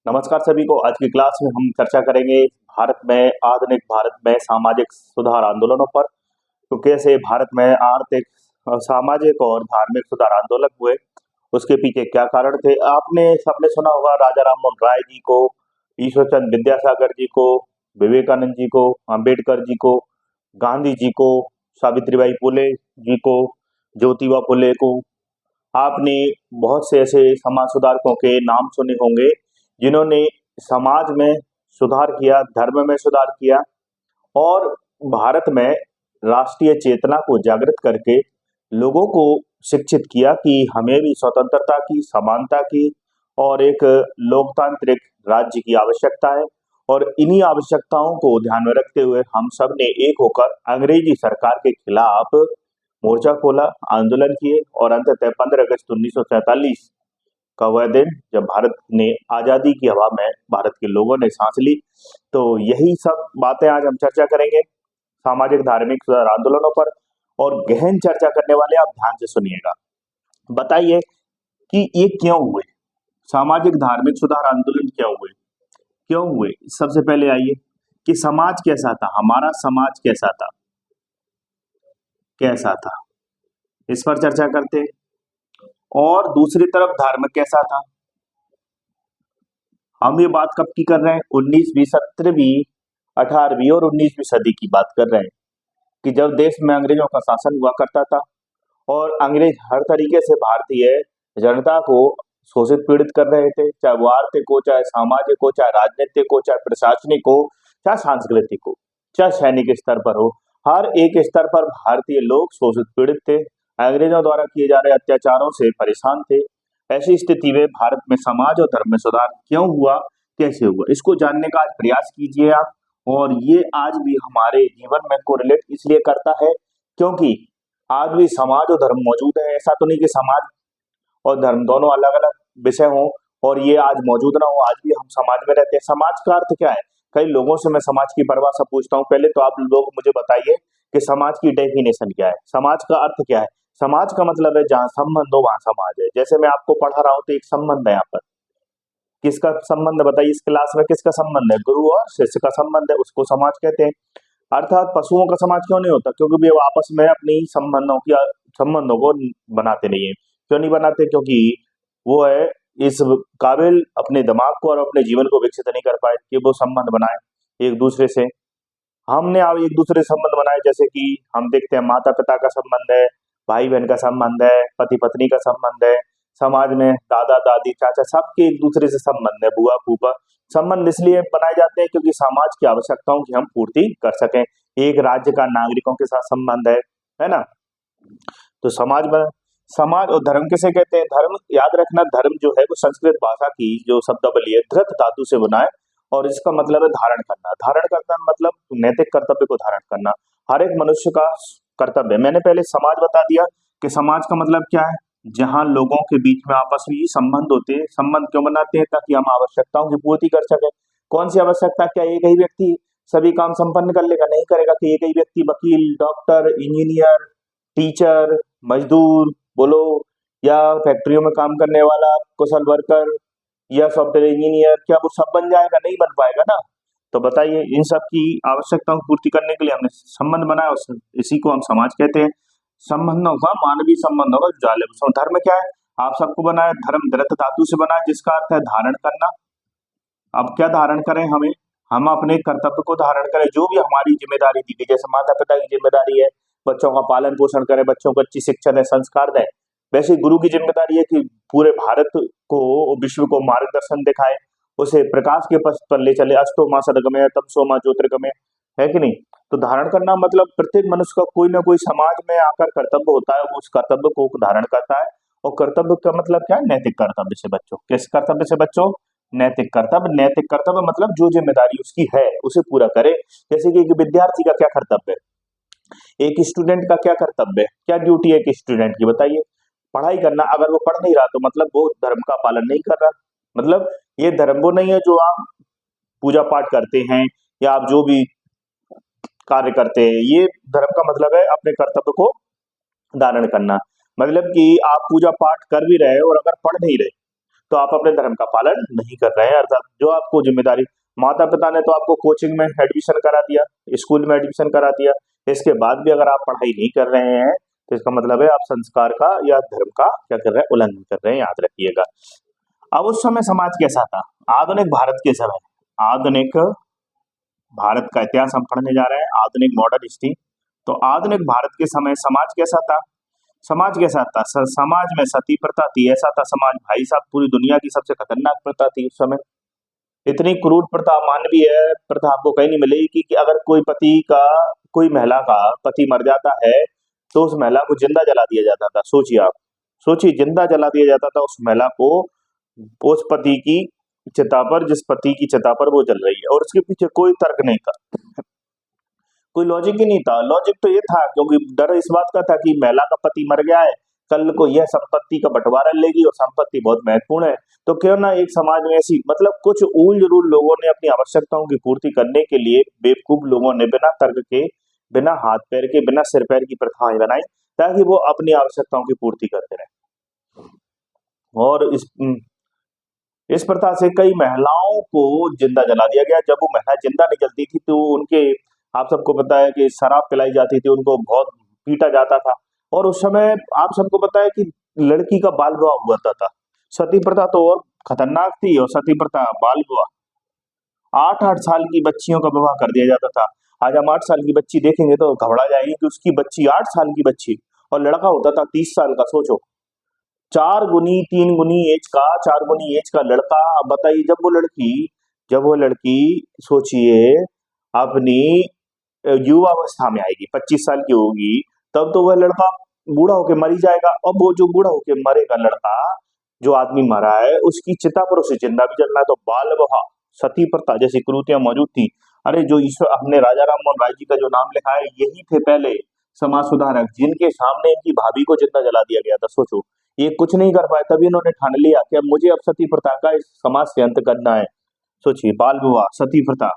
नमस्कार सभी को। आज की क्लास में हम चर्चा करेंगे आधुनिक भारत में सामाजिक सुधार आंदोलनों पर। तो कैसे भारत में आर्थिक, सामाजिक और धार्मिक सुधार आंदोलन हुए, उसके पीछे क्या कारण थे। आपने सबने सुना होगा राजा राममोहन राय जी को, ईश्वरचंद विद्यासागर जी को, विवेकानंद जी को, अंबेडकर जी को, गांधी जी को, सावित्रीबाई फुले जी को, ज्योतिबा फुले को। आपने बहुत से ऐसे समाज सुधारकों के नाम सुने होंगे जिन्होंने समाज में सुधार किया, धर्म में सुधार किया और भारत में राष्ट्रीय चेतना को जागृत करके लोगों को शिक्षित किया कि हमें भी स्वतंत्रता की, समानता की और एक लोकतांत्रिक राज्य की आवश्यकता है। और इन्हीं आवश्यकताओं को ध्यान में रखते हुए हम सब ने एक होकर अंग्रेजी सरकार के खिलाफ मोर्चा खोला, आंदोलन किए और अंततः 15 अगस्त 1947 का वह दिन जब भारत ने आजादी की हवा में भारत के लोगों ने सांस ली। तो यही सब बातें आज हम चर्चा करेंगे सामाजिक धार्मिक सुधार आंदोलनों पर, और गहन चर्चा करने वाले आप ध्यान से सुनिएगा। बताइए कि ये क्यों हुए, सामाजिक धार्मिक सुधार आंदोलन क्यों हुए। सबसे पहले आइए कि समाज कैसा था, हमारा समाज कैसा था, इस पर चर्चा करते हैं। और दूसरी तरफ धर्म कैसा था। हम ये बात कब की कर रहे हैं, 19वीं, 17वीं, 18वीं और 19वीं सदी की बात कर रहे हैं कि जब देश में अंग्रेजों का शासन हुआ करता था और अंग्रेज हर तरीके से भारतीय जनता को शोषित पीड़ित कर रहे थे, चाहे वो आर्थिक हो, चाहे सामाजिक हो, चाहे राजनीतिक हो, चाहे प्रशासनिक हो, चाहे सांस्कृतिक हो, चाहे सैनिक स्तर पर हो। हर एक स्तर पर भारतीय लोग शोषित पीड़ित थे, अंग्रेजों द्वारा किए जा रहे अत्याचारों से परेशान थे। ऐसी स्थिति में भारत में समाज और धर्म में सुधार क्यों हुआ, कैसे हुआ, इसको जानने का आज प्रयास कीजिए आप। और ये आज भी हमारे जीवन में कोरिलेट इसलिए करता है क्योंकि आज भी समाज और धर्म मौजूद है। ऐसा तो नहीं कि समाज और धर्म दोनों अलग अलग विषय हों और ये आज मौजूद ना हो, आज भी हम समाज में रहते हैं। समाज का अर्थ क्या है, कई लोगों से मैं समाज की परिभाषा पूछता हूँ। पहले तो आप लोग मुझे बताइए कि समाज की डेफिनेशन क्या है, समाज का अर्थ क्या है। समाज का मतलब है जहाँ संबंध हो वहां समाज है। जैसे मैं आपको पढ़ा रहा हूँ तो एक संबंध है, यहाँ पर किसका संबंध बताइए, इस क्लास में किसका संबंध है, गुरु और शिष्य का संबंध है, उसको समाज कहते हैं। अर्थात पशुओं का समाज क्यों नहीं होता, क्योंकि वे आपस में अपनी संबंधों को बनाते नहीं है। क्यों नहीं बनाते, क्योंकि वो है इस काबिल अपने दिमाग को और अपने जीवन को विकसित नहीं कर पाए कि वो संबंध बनाए एक दूसरे से। हमने अब एक दूसरे से संबंध बनाए, जैसे कि हम देखते हैं माता पिता का संबंध है, भाई बहन का संबंध है, पति पत्नी का संबंध है, समाज में दादा दादी चाचा सबके एक दूसरे से संबंध है, बुआ फूफा। संबंध इसलिए बनाए जाते हैं क्योंकि समाज की आवश्यकताओं की हम पूर्ति कर सकें। एक राज्य का नागरिकों के साथ संबंध है ना। तो समाज और धर्म किसे कहते हैं, धर्म याद रखना, धर्म जो है वो संस्कृत भाषा की जो शब्दावली है धृत धातु से बना है और इसका मतलब है धारण करना। धारण करना मतलब नैतिक कर्तव्य को धारण करना, हर एक मनुष्य का कर्तव्य है। मैंने पहले समाज बता दिया कि समाज का मतलब क्या है, जहां लोगों के बीच में आपस में ही संबंध होते हैं। संबंध क्यों बनाते हैं, ताकि हम आवश्यकताओं की पूर्ति कर सके। कौन सी आवश्यकता, क्या एक ही व्यक्ति सभी काम संपन्न कर लेगा, नहीं करेगा। कि एक ही व्यक्ति वकील, डॉक्टर, इंजीनियर, टीचर, मजदूर बोलो, या फैक्ट्रियों में काम करने वाला कुशल वर्कर या सॉफ्टवेयर इंजीनियर, क्या वो सब बन जाएगा, नहीं बन पाएगा ना। तो बताइए, इन सब की आवश्यकताओं को पूर्ति करने के लिए हमने संबंध बनाया, इसी को हम समाज कहते हैं। संबंधों का, मानवीय संबंधों का जाल है। धर्म क्या है, आप सबको बनाया, धर्म धृत धातु से बना है जिसका अर्थ है धारण करना। अब क्या धारण करें, हम अपने कर्तव्य को धारण करें, जो भी हमारी जिम्मेदारी दी गई। जैसे माता पिता की जिम्मेदारी है बच्चों का पालन पोषण करें, बच्चों को अच्छी शिक्षा दें, संस्कार दें, वैसे गुरु की जिम्मेदारी है कि पूरे भारत को, विश्व को मार्गदर्शन दिखाए, उसे प्रकाश के पथ पर ले चले। अस्तो माँ सदगमय तमसो माँ ज्योतिर्गमय, है कि नहीं। तो धारण करना मतलब प्रत्येक मनुष्य का कोई ना कोई समाज में आकर कर्तव्य होता है, वो उस कर्तव्य को धारण करता है। और कर्तव्य का मतलब क्या है, नैतिक कर्तव्य से बच्चों, किस कर्तव्य से बच्चों, नैतिक कर्तव्य। नैतिक कर्तव्य मतलब जो जिम्मेदारी उसकी है उसे पूरा करे। जैसे कि एक विद्यार्थी का क्या कर्तव्य है, एक स्टूडेंट का क्या कर्तव्य है, क्या ड्यूटी है एक स्टूडेंट की, बताइए, पढ़ाई करना। अगर वो पढ़ नहीं रहा तो मतलब वो धर्म का पालन नहीं कर रहा। मतलब ये धर्म वो नहीं है जो आप पूजा पाठ करते हैं या आप जो भी कार्य करते हैं, ये धर्म का मतलब है अपने कर्तव्य को धारण करना। मतलब कि आप पूजा पाठ कर भी रहे और अगर पढ़ नहीं रहे तो आप अपने धर्म का पालन नहीं कर रहे हैं। अर्थात जो आपको जिम्मेदारी, माता पिता ने तो आपको कोचिंग में एडमिशन करा दिया, स्कूल में एडमिशन करा दिया, इसके बाद भी अगर आप पढ़ाई नहीं कर रहे हैं तो इसका मतलब है आप संस्कार का या धर्म का क्या कर रहे हैं, उल्लंघन कर रहे हैं, याद रखिएगा। अब उस समय समाज कैसा था? आधुनिक भारत के समय, आधुनिक भारत का इतिहास हम पढ़ने जा रहे हैं, आधुनिक मॉडर्न हिस्ट्री। तो आधुनिक भारत के समय समाज कैसा था? समाज कैसा था? समाज में सती प्रथा थी। ऐसा था समाज भाई साहब, पूरी दुनिया की सबसे खतरनाक प्रथा थी उस समय। इतनी क्रूर प्रथा, मानवीय प्रथा आपको कहीं नहीं मिलेगी कि अगर कोई महिला का पति मर जाता है तो उस महिला को जिंदा जला दिया जाता था। सोचिए आप, सोचिए, जिंदा जला दिया जाता था उस महिला को, उस पति की चिता पर, जिस पति की चिता पर वो जल रही है, और उसके पीछे कोई तर्क नहीं था, कोई लॉजिक ही नहीं था। लॉजिक तो ये था क्योंकि डर इस बात का था कि महिला का पति मर गया है, कल को यह संपत्ति का बंटवारा लेगी और संपत्ति बहुत महत्वपूर्ण है, तो क्यों ना एक समाज में ऐसी, मतलब कुछ ऊल जरूर लोगों ने अपनी आवश्यकताओं की पूर्ति करने के लिए, बेवकूफ लोगों ने बिना तर्क के, बिना हाथ पैर के, बिना सिर पैर की प्रथाएं बनाई ताकि वो अपनी आवश्यकताओं की पूर्ति करते रहे। और इस प्रथा से कई महिलाओं को जिंदा जला दिया गया। जब वो महिला जिंदा नहीं जलती थी तो उनके, आप सबको पता है कि शराब पिलाई जाती थी, उनको बहुत पीटा जाता था। और उस समय आप सबको पता है कि लड़की का बाल विवाह हुआ था। सती प्रथा तो और खतरनाक थी, और सती प्रथा, बाल विवाह, 8-8 साल की बच्चियों का विवाह कर दिया जाता था। आज हम 8 साल की बच्ची देखेंगे तो घबरा जाएंगे कि उसकी बच्ची 8 साल की बच्ची, और लड़का होता था 30 साल का। सोचो, 4 गुनी 3 गुनी एज का, 4 गुनी एज का लड़का। अब बताइए, जब वो लड़की सोचिए अपनी युवावस्था में आएगी, 25 साल की होगी, तब तो वह लड़का बूढ़ा होके मर ही जाएगा। और वो जो बूढ़ा होके मरेगा लड़का, जो आदमी मरा है, उसकी चिता पर उसे जिंदा भी जलना है। तो बाल विवाह, सती प्रथा जैसी कुरीतियां मौजूद थी। अरे जो ईश्वर, हमने राजा राम मोहन राय जी का जो नाम लिखा है, यही थे पहले समाज सुधारक, जिनके सामने इनकी भाभी को जिंदा जला दिया गया था। सोचो, ये कुछ नहीं कर पाए, तभी इन्होंने ठान लिया कि अब मुझे अब सती प्रथा का इस समाज से अंत करना है। सोचिए, बाल विवाह, सती प्रथा,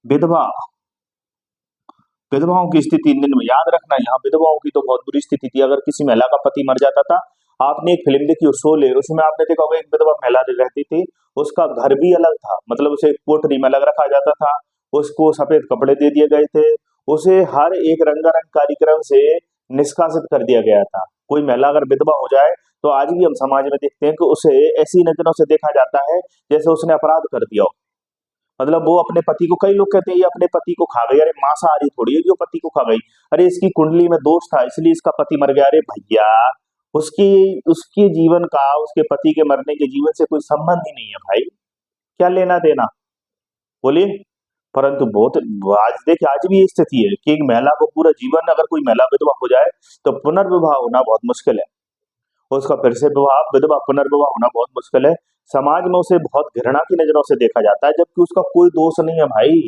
विधवा, विधवाओं की स्थिति दिन में, याद रखना, यहाँ विधवाओं की तो बहुत बुरी स्थिति थी। अगर किसी महिला का पति मर जाता था, आपने एक फिल्म देखी शोले, उसमें आपने देखा होगा एक विधवा महिला रहती थी, उसका घर भी अलग था, मतलब उसे एक कोठरी में अलग रखा जाता था, उसको सफेद कपड़े दे दिए गए थे, उसे हर एक रंगारंग कार्यक्रम से निष्कासित कर दिया गया था। कोई महिला अगर विधवा हो जाए तो आज भी हम समाज में देखते हैं कि उसे ऐसी नजरों से देखा जाता है जैसे उसने अपराध कर दिया हो। मतलब वो अपने पति को, कई लोग कहते हैं ये अपने पति को खा गई। अरे मांसाहारी थोड़ी है जो पति को खा गई, अरे इसकी कुंडली में दोष था इसलिए इसका पति मर गया। अरे भैया, उसकी उसके जीवन का, उसके पति के मरने के जीवन से कोई संबंध ही नहीं है भाई, क्या लेना देना, बोलिए। परंतु बहुत, आज देखिए, आज भी ये स्थिति है कि एक महिला को पूरा जीवन, अगर कोई महिला विधवा हो जाए तो पुनर्विवाह होना बहुत मुश्किल है, उसका फिर से विवाह, विधवा पुनर्विवाह होना बहुत मुश्किल है। समाज में उसे बहुत घृणा की नजरों से देखा जाता है, जबकि उसका कोई दोष नहीं है भाई।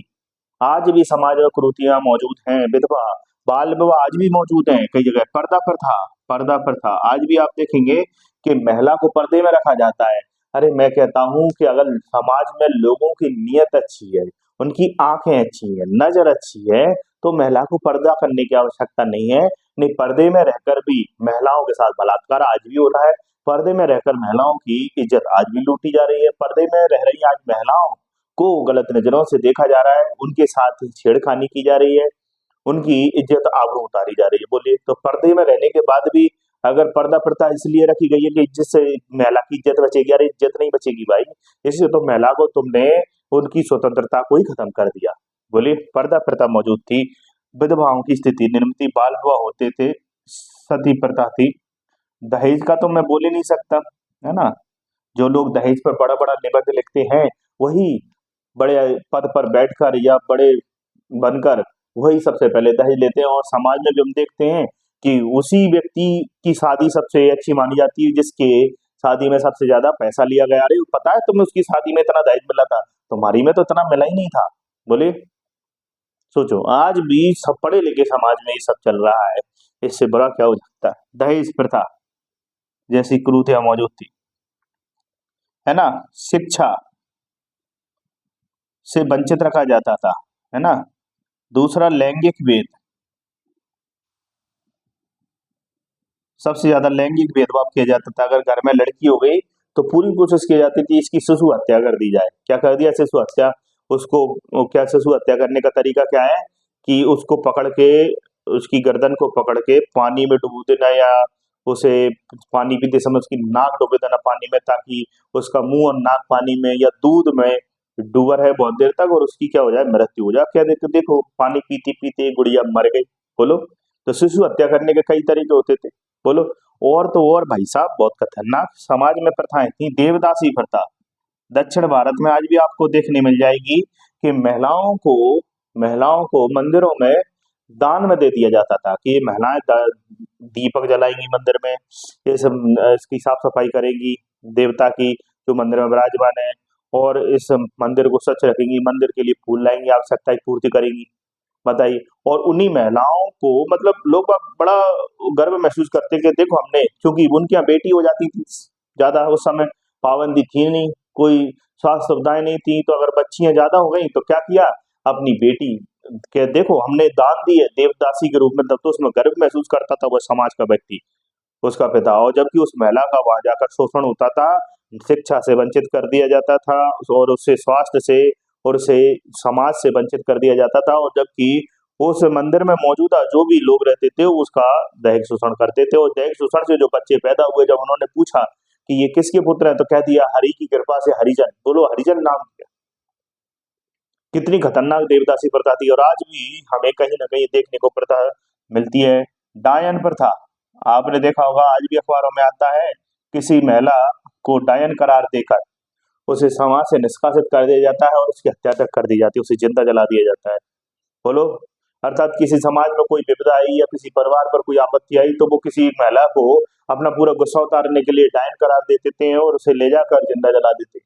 आज भी समाज में कुरीतियां मौजूद हैं, विधवा, बाल विवाह आज भी मौजूद हैं कई जगह। पर्दा प्रथा, पर्दा प्रथा आज भी आप देखेंगे कि महिला को पर्दे में रखा जाता है। अरे मैं कहता हूं कि अगर समाज में लोगों की नीयत अच्छी है, उनकी आंखें अच्छी है, नजर अच्छी है, तो महिला को पर्दा करने की आवश्यकता नहीं है। नहीं, पर्दे में रहकर भी महिलाओं के साथ बलात्कार आज भी हो रहा है, पर्दे में रहकर महिलाओं की इज्जत आज भी लूटी जा रही है, पर्दे में रह रही आज महिलाओं को गलत नजरों से देखा जा रहा है, उनके साथ छेड़खानी की जा रही है, उनकी इज्जत आबरू उतारी जा रही है। बोलिए, तो पर्दे में रहने के बाद भी अगर पर्दा प्रथा इसलिए रखी गई है कि जिससे महिला की इज्जत बचेगी, अरे इज्जत नहीं बचेगी भाई, इससे तो महिला को तुमने उनकी स्वतंत्रता को ही खत्म कर दिया। बोलिए, पर्दा प्रथा मौजूद थी, विधवाओं की स्थिति निम्न थी, बाल विवाह होते थे, सती प्रथा थी। दहेज का तो मैं बोल ही नहीं सकता, है ना। जो लोग दहेज पर बड़ा बड़ा निबंध लिखते हैं, वही बड़े पद पर बैठकर या बड़े बनकर वही सबसे पहले दहेज लेते हैं। और समाज में भी हम देखते हैं कि उसी व्यक्ति की शादी सबसे अच्छी मानी जाती है जिसके शादी में सबसे ज्यादा पैसा लिया गया। अरे पता है तुम्हें उसकी शादी में इतना दहेज मिला था, तुम्हारी में तो इतना मिला ही नहीं था। बोले, सोचो, आज भी सब पढ़े लिखे समाज में ये सब चल रहा है, इससे बुरा क्या हो सकता है। दहेज प्रथा जैसी कुरीतियां मौजूद थी, है ना। शिक्षा से वंचित रखा जाता था, है ना। दूसरा, लैंगिक भेद, सबसे ज्यादा लैंगिक भेदभाव किया जाता था। अगर घर में लड़की हो गई तो पूरी कोशिश की जाती थी इसकी शिशु हत्या कर दी जाए। क्या कर दिया? शिशु हत्या। उसको क्या शिशु हत्या करने का तरीका क्या है कि उसको पकड़ के, उसकी गर्दन को पकड़ के पानी में डुबो देना, या उसे पानी पीते समय उसकी नाक डुबो देना पानी में, ताकि उसका मुंह और नाक पानी में या दूध में डूबा रहे बहुत देर तक और उसकी क्या हो जाए, मृत्यु हो जाए। क्या देखो पानी पीते पीते गुड़िया मर गई। बोलो, तो शिशु हत्या करने के कई तरीके होते थे। बोलो, और तो और भाई साहब बहुत खतरनाक समाज में प्रथाएं थी। देवदासी प्रथा दक्षिण भारत में आज भी आपको देखने मिल जाएगी कि महिलाओं को मंदिरों में दान में दे दिया जाता था कि ये महिलाएं दीपक जलाएंगी मंदिर में, ये सब इसकी साफ सफाई करेंगी देवता की जो मंदिर में विराजमान है, और इस मंदिर को स्वच्छ रखेंगी, मंदिर के लिए फूल लाएंगी, आवश्यकता की पूर्ति करेंगी। बताइए। और उन्हीं महिलाओं को मतलब लोग बड़ा गर्व महसूस करते कि देखो हमने, क्योंकि उनकी यहाँ बेटी हो जाती थी ज्यादा, उस समय पाबंदी थी नहीं, कोई स्वास्थ्य सुविधाएं नहीं थी, तो अगर बच्चियां ज्यादा हो गई तो क्या किया, अपनी बेटी के देखो हमने दान दी है देवदासी के रूप में, तब तो उसमें गर्व महसूस करता था वह समाज का व्यक्ति, उसका पिता। और जबकि उस महिला का वहां जाकर शोषण होता था, शिक्षा से वंचित कर दिया जाता था, और उससे स्वास्थ्य से और उसे समाज से वंचित कर दिया जाता था, और जबकि उस मंदिर में मौजूदा जो भी लोग रहते थे उसका दैहिक शोषण करते थे। और दैहिक शोषण से जो बच्चे पैदा हुए, जब उन्होंने पूछा कि ये किसके पुत्र हैं, तो कह दिया हरि की कृपा से हरिजन। बोलो, हरिजन नाम दिया। कितनी खतरनाक देवदासी प्रथा थी। और आज भी हमें कहीं ना कहीं देखने को प्रथा मिलती है। डायन प्रथा आपने देखा होगा, आज भी अखबारों में आता है, किसी महिला को डायन करार देकर उसे समाज से निष्कासित कर दिया जाता है और उसकी हत्या तक कर दी जाती है, उसे जिंदा जला दिया जाता है। बोलो, अर्थात किसी समाज में कोई विपदा आई या किसी परिवार पर कोई आपत्ति आई तो वो किसी एक महिला को अपना पूरा गुस्सा उतारने के लिए डायन करार दे देते हैं और उसे ले जाकर जिंदा जला देते हैं।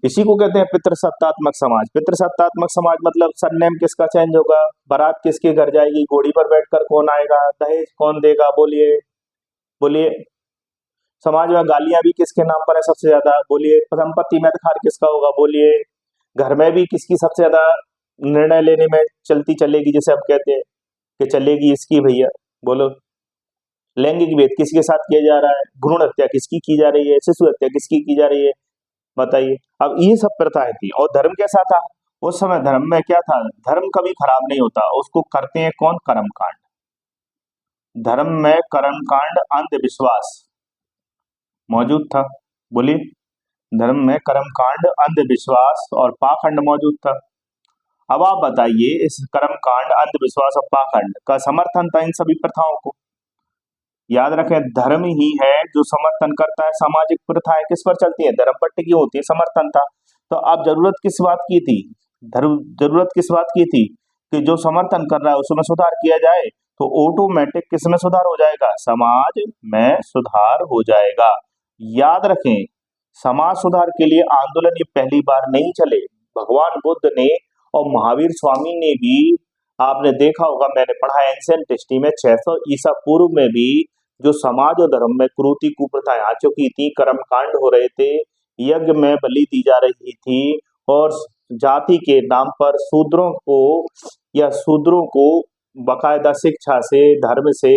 इसी को कहते हैं पितृसत्तात्मक समाज। पितृसत्तात्मक समाज मतलब सरनेम किसका चेंज होगा, बारात किसके घर जाएगी, घोड़ी पर बैठकर कौन आएगा, दहेज कौन देगा। बोलिए बोलिए। समाज में गालियां भी किसके नाम पर है सबसे ज्यादा, बोलिए। संपत्ति में अधिकार किसका होगा, बोलिए। घर में भी किसकी सबसे ज्यादा निर्णय लेने में चलती चलेगी, जैसे हम कहते हैं कि चलेगी इसकी, भैया। बोलो। लैंगिक भेद किसके साथ किया जा रहा है, भ्रूण हत्या किसकी की जा रही है, शिशु हत्या किसकी की जा रही है, बताइए। अब ये सब प्रथाएं थी। और धर्म कैसा था उस समय, धर्म में क्या था, धर्म कभी खराब नहीं होता, उसको करते हैं कौन, कर्मकांड। धर्म में कर्मकांड, अंधविश्वास मौजूद था। बोलिए। धर्म में कर्मकांड, अंधविश्वास और पाखंड मौजूद था। अब आप बताइए, इस कर्मकांड, अंधविश्वास और पाखंड का समर्थन था इन सभी प्रथाओं को। याद रखें, धर्म ही है जो समर्थन करता है। सामाजिक प्रथाएं किस पर चलती है, धर्म पर टिकी होती है, समर्थन था। तो अब जरूरत किस बात की थी, जरूरत किस बात की थी कि जो समर्थन कर रहा है उसमें सुधार किया जाए, तो ऑटोमेटिक किसमें सुधार हो जाएगा, समाज में सुधार हो जाएगा। याद रखें, समाज सुधार के लिए आंदोलन ये पहली बार नहीं चले। भगवान बुद्ध ने और महावीर स्वामी ने भी, आपने देखा होगा, मैंने पढ़ा एंशिएंट हिस्ट्री में 600 ईसा पूर्व में भी जो समाज और धर्म में क्रूरता कुप्रथाएं आ चुकी थी, कर्म कांड हो रहे थे, यज्ञ में बलि दी जा रही थी, और जाति के नाम पर शूद्रों को बकायदा शिक्षा से, धर्म से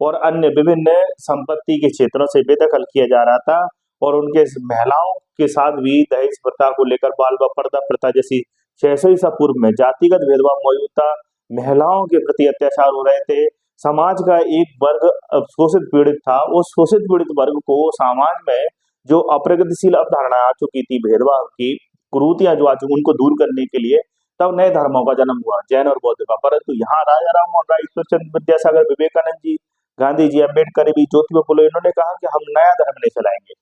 और अन्य विभिन्न संपत्ति के क्षेत्रों से बेदखल किया जा रहा था। और उनके महिलाओं के साथ भी दहेज प्रथा को लेकर बाल पर्दा प्रथा जैसी 600 ईसा पूर्व में जातिगत भेदभाव मौजूद था। महिलाओं के प्रति अत्याचार हो रहे थे। समाज का एक वर्ग शोषित पीड़ित था, उस शोषित पीड़ित वर्ग को समाज में जो अप्रगतिशील अवधारणा आ चुकी थी, भेदभाव की कुरीतियां जो आ चुकी, उनको दूर करने के लिए तब नए धर्मों का जन्म हुआ, जैन और बौद्ध का। परंतु यहाँ राजा राम मोहन राय, ईश्वरचंद्र विद्यासागर, विवेकानंद जी, गांधी जी, अम्बेडकर भी, ज्योतिबा फुले, इन्होंने कहा कि हम नया धर्म नहीं चलाएंगे।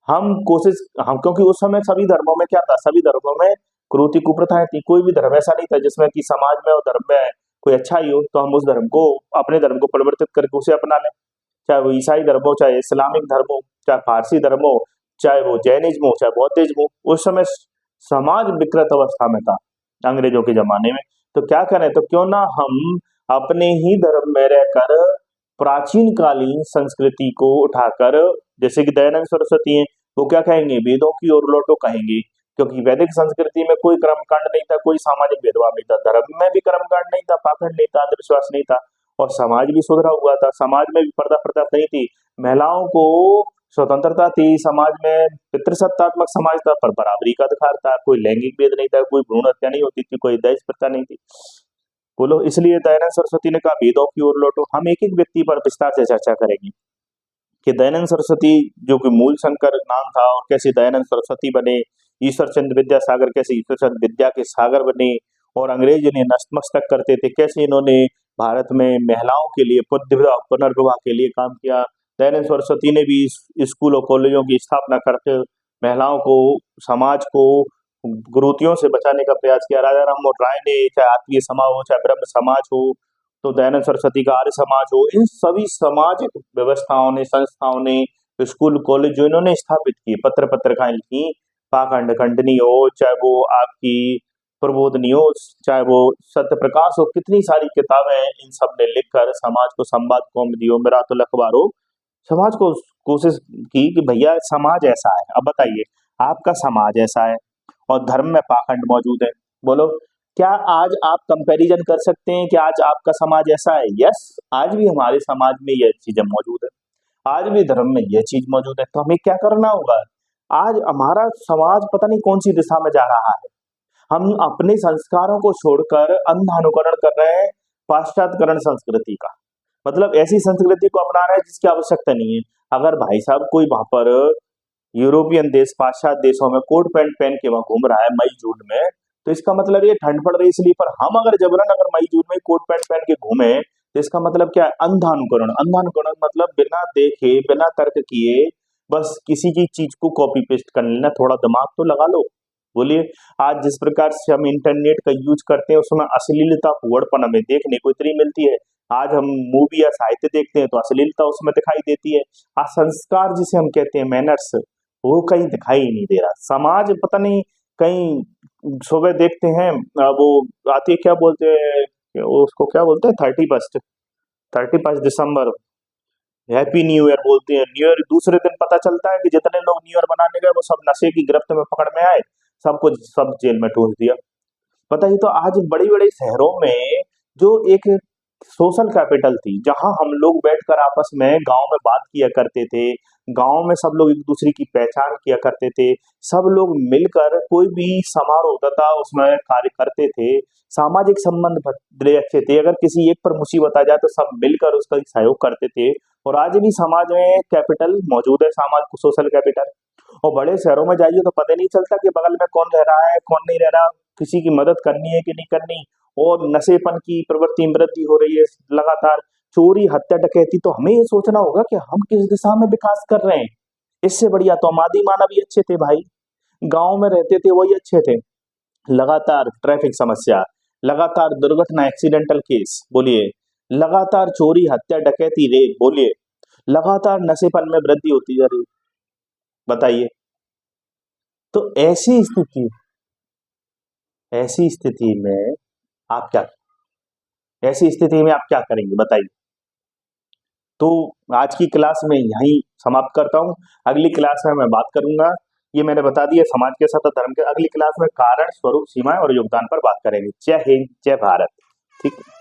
क्योंकि उस समय सभी धर्मों में क्या था, सभी धर्मों में क्रूरता कुप्रथाएं थी। कोई भी धर्म ऐसा नहीं था जिसमें कि समाज में और धर्म में कोई अच्छा ही हो तो हम उस धर्म को, अपने धर्म को परिवर्तित करके उसे अपना लें। चाहे वो ईसाई धर्म हो, चाहे इस्लामिक धर्म हो, चाहे फारसी धर्म हो, चाहे वो जैनिज्म हो, चाहे बौद्धिज्म हो, उस समय समाज विकृत अवस्था में था अंग्रेजों के जमाने में। तो क्या करें, तो क्यों ना हम अपने ही धर्म में रहकर प्राचीन कालीन संस्कृति को उठाकर, जैसे कि दयानंद सरस्वती हैं, वो क्या कहेंगे, वेदों की ओर लौटो कहेंगे। क्योंकि वैदिक संस्कृति में कोई कर्मकांड नहीं था, कोई सामाजिक भेदभाव नहीं था, धर्म में भी कर्मकांड नहीं था, पाखंड नहीं था, अंधविश्वास नहीं था, और समाज भी सुधरा हुआ था। समाज में भी पर्दा प्रथा नहीं थी। महिलाओं को स्वतंत्रता थी, समाज में पितृसत्तात्मक समाज था, पर बराबरी का अधिकार था, कोई लैंगिक भेद नहीं था, कोई भ्रूण हत्या नहीं होती थी, कोई दहेज प्रथा नहीं थी। बोलो, इसलिए दयानंद सरस्वती ने कहा भेदों की ओर लौटो। हम एक एक व्यक्ति पर विस्तार से चर्चा करेंगे कि दयानंद सरस्वती जो कि मूल शंकर नाम था, और कैसे दयानंद सरस्वती बने, ईश्वर चंद्र विद्यासागर कैसे ईश्वर चंद्र विद्या के सागर बने, और अंग्रेज इन्हें नतमस्तक करते थे, कैसे इन्होंने भारत में महिलाओं के लिए पुनर्विवाह के लिए काम किया। दयानंद सरस्वती ने भी स्कूल और कॉलेजों की स्थापना करके महिलाओं को, समाज को कुरीतियों से बचाने का प्रयास किया। राजा राममोहन राय ने, चाहे आत्मीय समाज हो, चाहे ब्रह्म समाज हो, तो दयानंद सरस्वती का आर्य समाज हो, इन सभी सामाजिक व्यवस्थाओं ने, संस्थाओं ने, स्कूल कॉलेज जो इन्होंने स्थापित किए, पत्र पत्रिकाएं लिखी, पाखंड खंडनी हो, चाहे वो आपकी प्रबोधनी हो, चाहे वो सत्य प्रकाश हो, कितनी सारी किताबें इन सब ने लिखकर समाज को, संवाद कौमुदी हो, मिरातुल अखबार हो, समाज को कोशिश की कि भैया समाज ऐसा है। अब बताइए, आपका समाज ऐसा है और धर्म में पाखंड मौजूद है। बोलो, क्या आज आप कंपैरिजन कर सकते हैं कि आज आपका समाज ऐसा है? यस, आज भी हमारे समाज में यह चीजें मौजूद है, आज भी धर्म में यह चीज मौजूद है। तो हमें क्या करना होगा? आज हमारा समाज पता नहीं कौन सी दिशा में जा रहा है। हम अपने संस्कारों को छोड़कर अंधानुकरण कर रहे हैं पाश्चात्यकरण संस्कृति का। मतलब ऐसी संस्कृति को अपना रहे हैं जिसकी आवश्यकता नहीं है। अगर भाई साहब कोई वहां पर यूरोपियन देश, पाश्चात्य देशों में कोट पैंट पहन के वहां घूम रहा है मई जून में, तो इसका मतलब ये ठंड पड़ रही इसलिए। पर हम अगर जबरन अगर मई जून में कोट पैंट पहन के घूमे, तो इसका मतलब क्या है? अंधानुकरण। अंधानुकरण मतलब बिना देखे, बिना तर्क किए बस किसी की चीज को कॉपी पेस्ट कर लेना। थोड़ा दिमाग तो लगा लो। बोलिए, आज जिस प्रकार से हम इंटरनेट का यूज करते हैं, उसमें अश्लीलता फुहड़पन हमें देखने को इतनी मिलती है। आज हम मूवी या साहित्य देखते हैं तो अश्लीलता उसमें दिखाई देती है। आज संस्कार जिसे हम कहते हैं, मैनर्स, वो कहीं दिखाई ही नहीं दे रहा। समाज पता नहीं कहीं, सुबह देखते हैं वो आती है, क्या बोलते हैं उसको, क्या बोलते हैं, 31 दिसंबर, हैप्पी न्यू ईयर बोलते हैं। न्यू ईयर दूसरे दिन पता चलता है कि जितने लोग न्यू ईयर मनाने गए वो सब नशे की गिरफ्त में पकड़ में आए, सबको सब जेल में ठूस दिया। पता ही तो आज बड़ी बड़ी शहरों में जो एक सोशल कैपिटल थी, जहां हम लोग बैठकर आपस में गांव में बात किया करते थे, गांव में सब लोग एक दूसरे की पहचान किया करते थे, सब लोग मिलकर कोई भी समारोह होता था उसमें कार्य करते थे, सामाजिक संबंध बड़े अच्छे थे। अगर किसी एक पर मुसीबत आ जाए तो सब मिलकर उसका सहयोग करते थे। और आज भी समाज में कैपिटल मौजूद है, समाज को सोशल कैपिटल। और बड़े शहरों में जाइए तो पता नहीं चलता कि बगल में कौन रह रहा है, कौन नहीं रह रहा, किसी की मदद करनी है कि नहीं करनी। और नशेपन की प्रवृत्ति में वृद्धि हो रही है लगातार, चोरी हत्या डकैती। तो हमें ये सोचना होगा कि हम किस दिशा में विकास कर रहे हैं। इससे बढ़िया तो हम आदि मानव ही अच्छे थे भाई, गांव में रहते थे वही अच्छे थे। लगातार ट्रैफिक समस्या, लगातार दुर्घटना, एक्सीडेंटल केस, बोलिए, लगातार चोरी हत्या डकैती रेप, बोलिए, लगातार नशेपन में वृद्धि होती जा रही, बताइए। तो ऐसी स्थिति में आप क्या ऐसी स्थिति में आप क्या करेंगे बताइए। तो आज की क्लास में यहीं समाप्त करता हूं। अगली क्लास में मैं बात करूंगा, ये मैंने बता दिया, समाज के साथ धर्म के। अगली क्लास में कारण, स्वरूप, सीमाएं और योगदान पर बात करेंगे। जय हिंद, जय भारत। ठीक है।